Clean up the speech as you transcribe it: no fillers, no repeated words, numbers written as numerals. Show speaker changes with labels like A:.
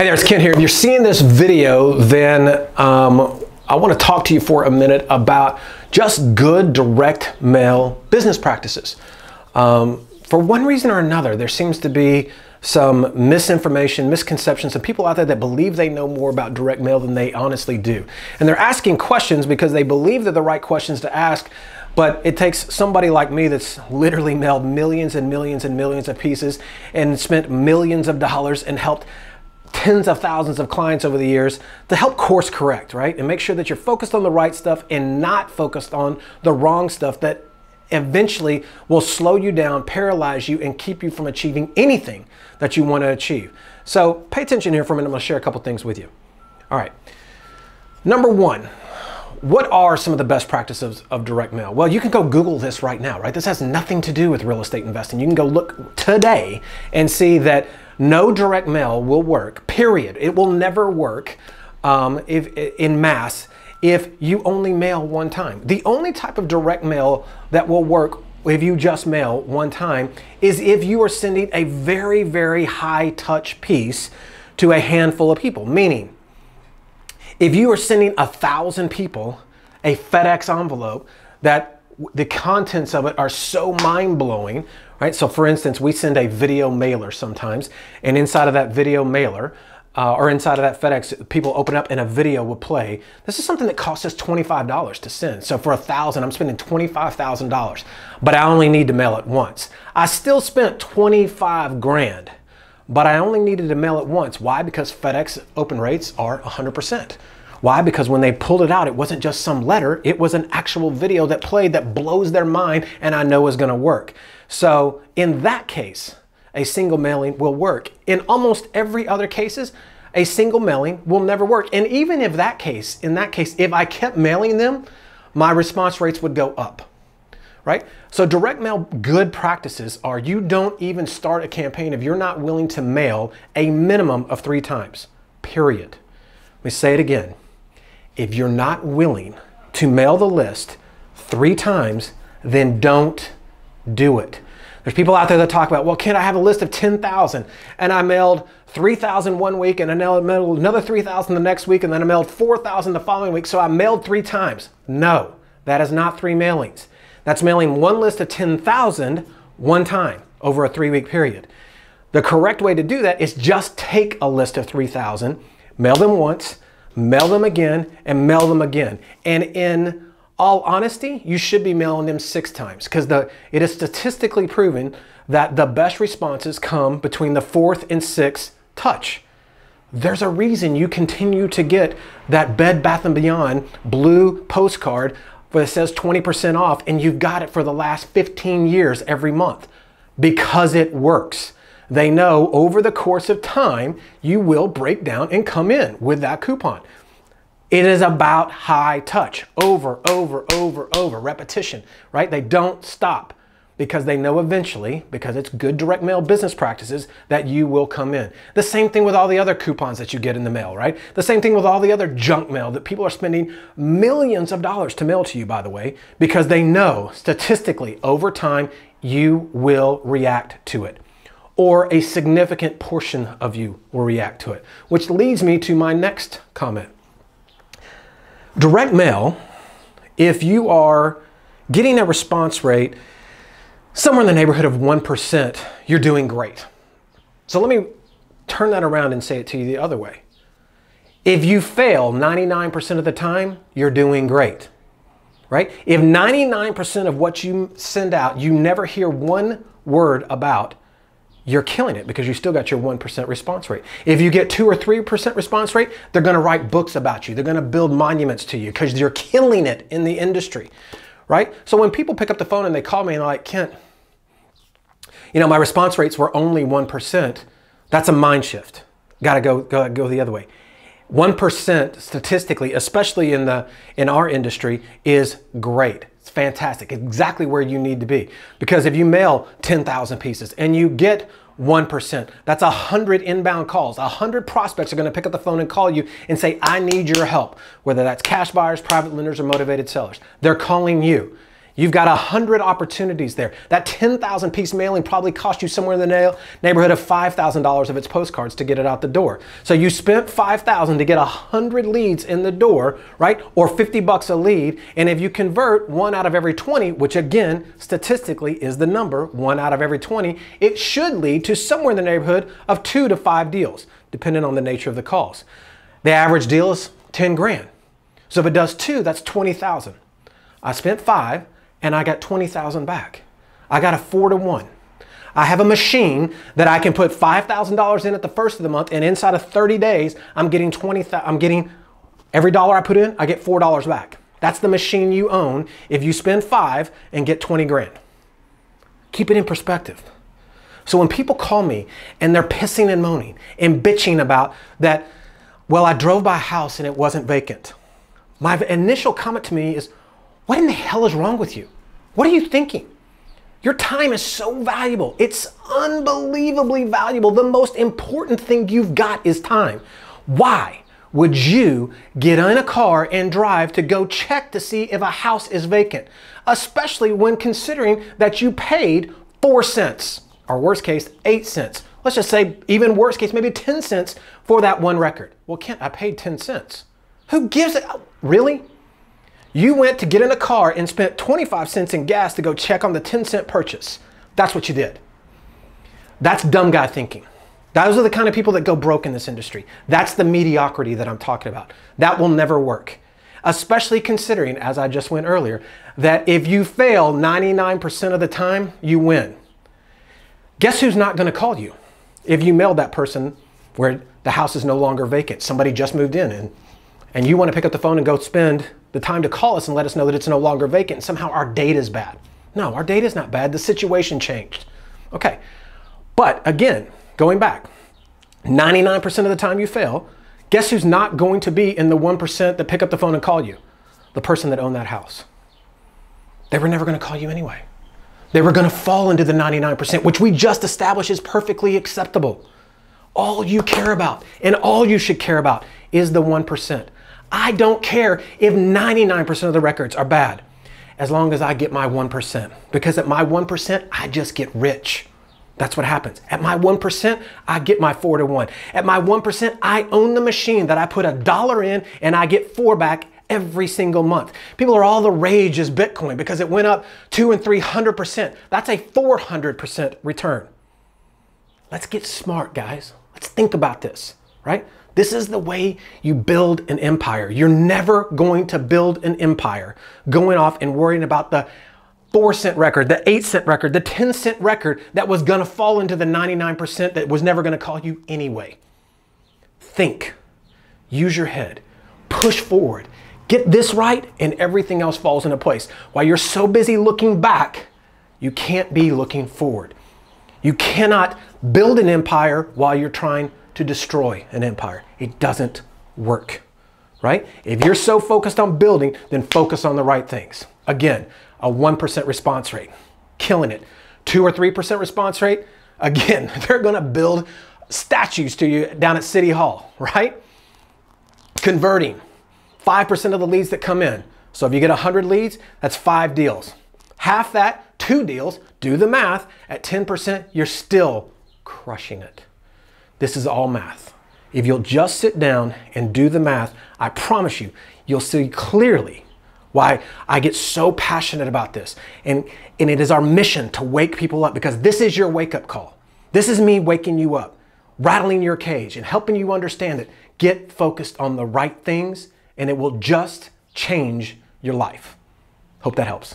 A: Hey there, it's Ken here. If you're seeing this video, then I want to talk to you for a minute about just good direct mail business practices. For one reason or another, there seems to be some misinformation, misconceptions, and people out there that believe they know more about direct mail than they honestly do. And they're asking questions because they believe they're the right questions to ask, but it takes somebody like me that's literally mailed millions and millions and millions of pieces and spent millions of dollars and helped tens of thousands of clients over the years to help course correct, right? And make sure that you're focused on the right stuff and not focused on the wrong stuff that eventually will slow you down, paralyze you, and keep you from achieving anything that you want to achieve. So pay attention here for a minute. I'm going to share a couple things with you. All right. Number one, what are some of the best practices of direct mail? Well, you can go Google this right now, right? This has nothing to do with real estate investing. You can go look today and see that no direct mail will work, period. It will never work in mass if you only mail one time. The only type of direct mail that will work if you just mail one time is if you are sending a very, very high touch piece to a handful of people. Meaning, if you are sending 1,000 people a FedEx envelope that the contents of it are so mind-blowing, right? So for instance, we send a video mailer sometimes, and inside of that video mailer, or inside of that FedEx, people open up and a video will play. This is something that costs us $25 to send. So for 1,000, I'm spending $25,000, but I only need to mail it once. I still spent 25 grand, but I only needed to mail it once. Why? Because FedEx open rates are 100%. Why? Because when they pulled it out, it wasn't just some letter, it was an actual video that played that blows their mind and I know is gonna work. So in that case, a single mailing will work. In almost every other cases, a single mailing will never work. And even if in that case, if I kept mailing them, my response rates would go up, right? So direct mail good practices are you don't even start a campaign if you're not willing to mail a minimum of 3 times, period. Let me say it again. If you're not willing to mail the list 3 times, then don't do it. There's people out there that talk about, well, Ken, I have a list of 10,000 and I mailed 3,000 one week and I mailed another 3,000 the next week and then I mailed 4,000 the following week. So I mailed 3 times. No, that is not 3 mailings. That's mailing one list of 10,000 one time over a 3-week period. The correct way to do that is just take a list of 3,000, mail them once, mail them again, and mail them again. And in all honesty, you should be mailing them 6 times because it is statistically proven that the best responses come between the 4th and 6th touch. There's a reason you continue to get that Bed Bath & Beyond blue postcard where it says 20% off and you've got it for the last 15 years every month because it works. They know over the course of time, you will break down and come in with that coupon. It is about high touch, over, repetition, right? They don't stop because they know eventually, because it's good direct mail business practices, that you will come in. The same thing with all the other coupons that you get in the mail, right? The same thing with all the other junk mail that people are spending millions of dollars to mail to you, by the way, because they know statistically over time, you will react to it. Or a significant portion of you will react to it. Which leads me to my next comment. Direct mail, if you are getting a response rate somewhere in the neighborhood of 1%, you're doing great. So let me turn that around and say it to you the other way. If you fail 99% of the time, you're doing great, right? If 99% of what you send out, you never hear one word about, you're killing it because you still got your 1% response rate. If you get 2 or 3% response rate, they're going to write books about you. They're going to build monuments to you because you're killing it in the industry, right? So when people pick up the phone and they call me and they're like, Kent, you know, my response rates were only 1%. That's a mind shift. Got to go the other way. 1% statistically, especially in our industry, is great. It's fantastic. Exactly where you need to be. Because if you mail 10,000 pieces and you get 1%, that's 100 inbound calls. 100 prospects are going to pick up the phone and call you and say, I need your help. Whether that's cash buyers, private lenders, or motivated sellers. They're calling you. You've got 100 opportunities there. That 10,000 piece mailing probably cost you somewhere in the neighborhood of $5,000 of its postcards to get it out the door. So you spent $5,000 to get 100 leads in the door, right? Or 50 bucks a lead. And if you convert 1 out of every 20, which again, statistically is the number, 1 out of every 20, it should lead to somewhere in the neighborhood of 2 to 5 deals, depending on the nature of the calls. The average deal is 10 grand. So if it does 2, that's 20,000. I spent 5 and I got 20,000 back. I got a 4 to 1. I have a machine that I can put $5,000 in at the first of the month, and inside of 30 days, I'm getting every dollar I put in, I get $4 back. That's the machine you own if you spend 5 and get 20 grand. Keep it in perspective. So when people call me and they're pissing and moaning and bitching about that, well, I drove by a house and it wasn't vacant. My initial comment to me is, what in the hell is wrong with you? What are you thinking? Your time is so valuable. It's unbelievably valuable. The most important thing you've got is time. Why would you get in a car and drive to go check to see if a house is vacant? Especially when considering that you paid 4 cents, or worst case, 8 cents. Let's just say even worst case, maybe 10 cents for that one record. Well, I paid 10 cents. Who gives it? Really? You went to get in a car and spent 25 cents in gas to go check on the 10-cent purchase. That's what you did. That's dumb guy thinking. Those are the kind of people that go broke in this industry. That's the mediocrity that I'm talking about. That will never work. Especially considering, as I just went earlier, that if you fail 99% of the time, you win. Guess who's not going to call you if you mailed that person where the house is no longer vacant? Somebody just moved in and you want to pick up the phone and go spend the time to call us and let us know that it's no longer vacant and somehow our data is bad. No, our data is not bad. The situation changed. Okay. But again, going back, 99% of the time you fail, guess who's not going to be in the 1% that pick up the phone and call you? The person that owned that house. They were never going to call you anyway. They were going to fall into the 99%, which we just established is perfectly acceptable. All you care about and all you should care about is the 1%. I don't care if 99% of the records are bad, as long as I get my 1%. Because at my 1%, I just get rich. That's what happens. At my 1%, I get my 4 to 1. At my 1%, I own the machine that I put $1 in and I get 4 back every single month. People are all the rage is Bitcoin because it went up 200 and 300%. That's a 400% return. Let's get smart, guys. Let's think about this, right? This is the way you build an empire. You're never going to build an empire going off and worrying about the 4-cent record, the 8-cent record, the 10-cent record that was going to fall into the 99% that was never going to call you anyway. Think, use your head, push forward, get this right, and everything else falls into place. While you're so busy looking back, you can't be looking forward. You cannot build an empire while you're trying to destroy an empire. It doesn't work, right? If you're so focused on building, then focus on the right things. Again, a 1% response rate, killing it. 2 or 3% response rate, again, they're gonna build statues to you down at City Hall, right? Converting, 5% of the leads that come in. So if you get 100 leads, that's 5 deals. Half that, 2 deals, do the math, at 10%, you're still crushing it. This is all math. If you'll just sit down and do the math, I promise you, you'll see clearly why I get so passionate about this. And it is our mission to wake people up, because this is your wake-up call. This is me waking you up, rattling your cage and helping you understand it. Get focused on the right things and it will just change your life. Hope that helps.